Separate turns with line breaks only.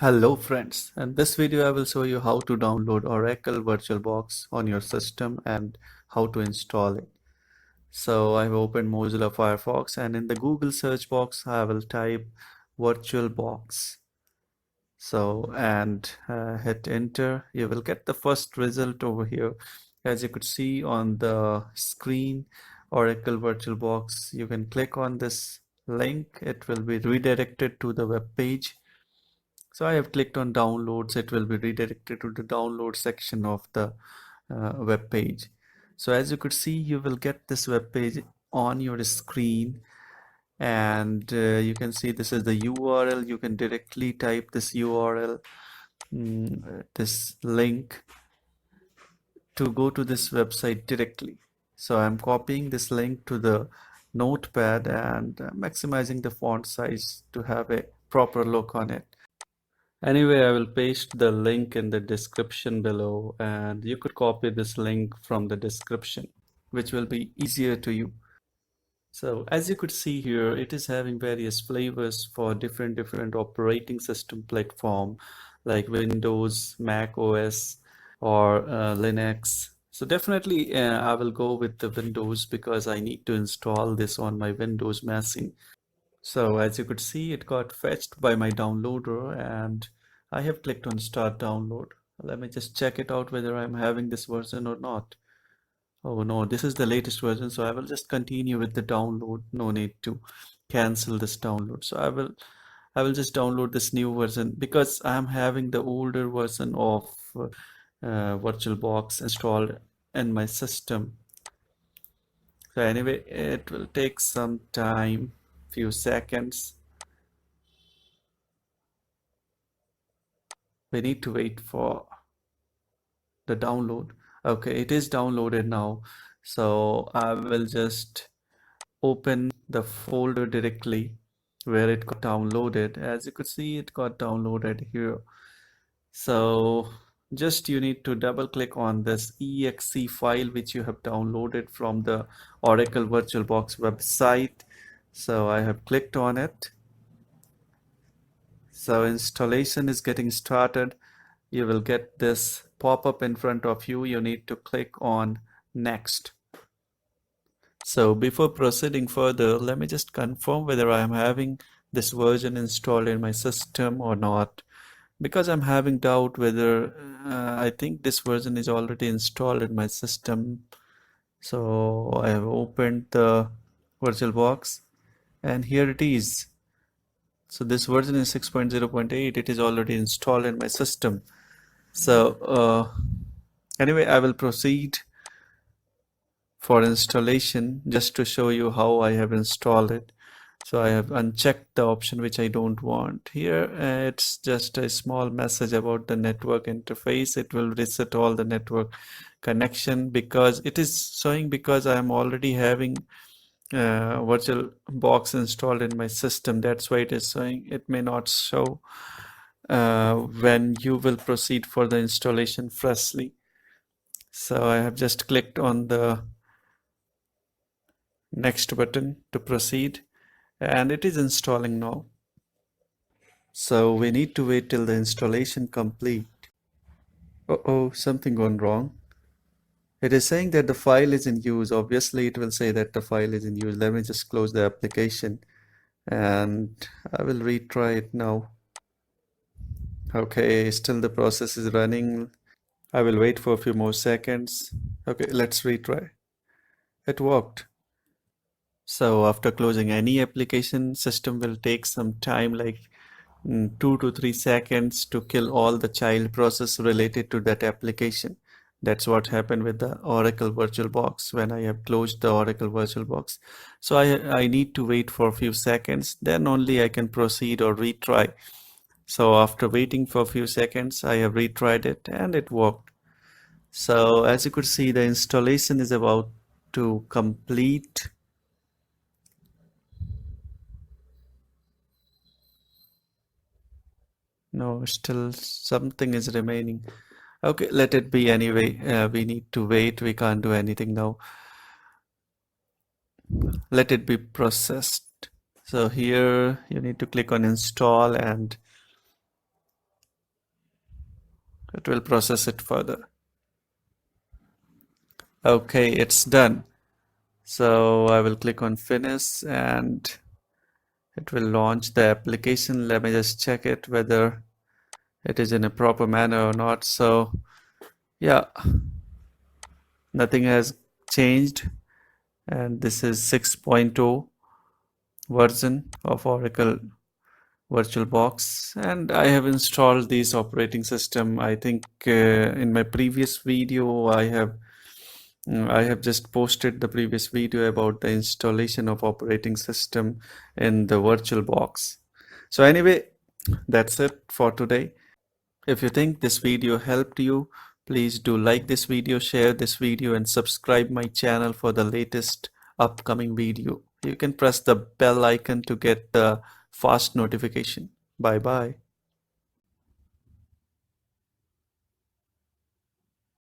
Hello friends, in this video I will show you how to download Oracle VirtualBox on your system and how to install it. So I've opened Mozilla Firefox and in the Google search box I will type VirtualBox. Hit enter. You will get the first result over here. As you could see on the screen, Oracle VirtualBox, you can click on this link. It will be redirected to the web page. So I have clicked on downloads. It will be redirected to the download section of the web page. So as you could see, you will get this web page on your screen, and you can see this is the URL. You can directly type this URL, this link to go to this website directly. So I'm copying this link to the notepad and maximizing the font size to have a proper look on it. Anyway, I will paste the link in the description below, and you could copy this link from the description, which will be easier to you. So as you could see here, it is having various flavors for different operating system platform like Windows, Mac OS, or Linux. So definitely I will go with the Windows because I need to install this on my Windows machine. So as you could see, it got fetched by my downloader and I have clicked on start download. Let me just check it out whether I'm having this version or not. Oh no, this is the latest version, so I will just continue with the download. No need to cancel this download. So I will just download this new version because I'm having the older version of VirtualBox installed in my system. So anyway, it will take some time, few seconds. We need to wait for the download. Okay, it is downloaded now. So I will just open the folder directly where it got downloaded. As you could see, it got downloaded here. So just you need to double click on this exe file which you have downloaded from the Oracle VirtualBox website. So I have clicked on it. So installation is getting started. You will get this pop-up in front of you. You need to click on next. So before proceeding further, let me just confirm whether I am having this version installed in my system or not, because I'm having doubt whether I think this version is already installed in my system. So I have opened the VirtualBox and here it is. So this version is 6.0.8. It is already installed in my system. So anyway, I will proceed for installation just to show you how I have installed it. So I have unchecked the option which I don't want. Here it's just a small message about the network interface. It will reset all the network connection because it is showing because I am already having VirtualBox installed in my system. That's why it is showing. It may not show when you will proceed for the installation freshly. So I have just clicked on the next button to proceed and it is installing now. So we need to wait till the installation complete. Uh-oh, something gone wrong. It is saying that the file is in use. Obviously it will say that the file is in use. Let me just close the application and I will retry it now. Okay, still the process is running. I will wait for a few more seconds. Okay, let's retry. It worked. So after closing any application, system will take some time, like 2 to 3 seconds to kill all the child process related to that application. That's what happened with the Oracle VirtualBox when I have closed the Oracle VirtualBox. So I need to wait for a few seconds, then only I can proceed or retry. So after waiting for a few seconds, I have retried it and it worked. So as you could see, the installation is about to complete. No, still something is remaining. Okay, let it be anyway. We need to wait. We can't do anything now. Let it be processed. So here you need to click on install and It will process it further. Okay, it's done. So I will click on finish and it will launch the application. Let me just check it whether it is in a proper manner or not. So yeah, nothing has changed, and this is 6.0 version of Oracle VirtualBox, and I have installed this operating system. I think in my previous video I have just posted the previous video about the installation of operating system in the VirtualBox. So anyway, that's it for today. If you think this video helped you, please do like this video, share this video, and subscribe my channel for the latest upcoming video. You can press the bell icon to get the fast notification. Bye bye.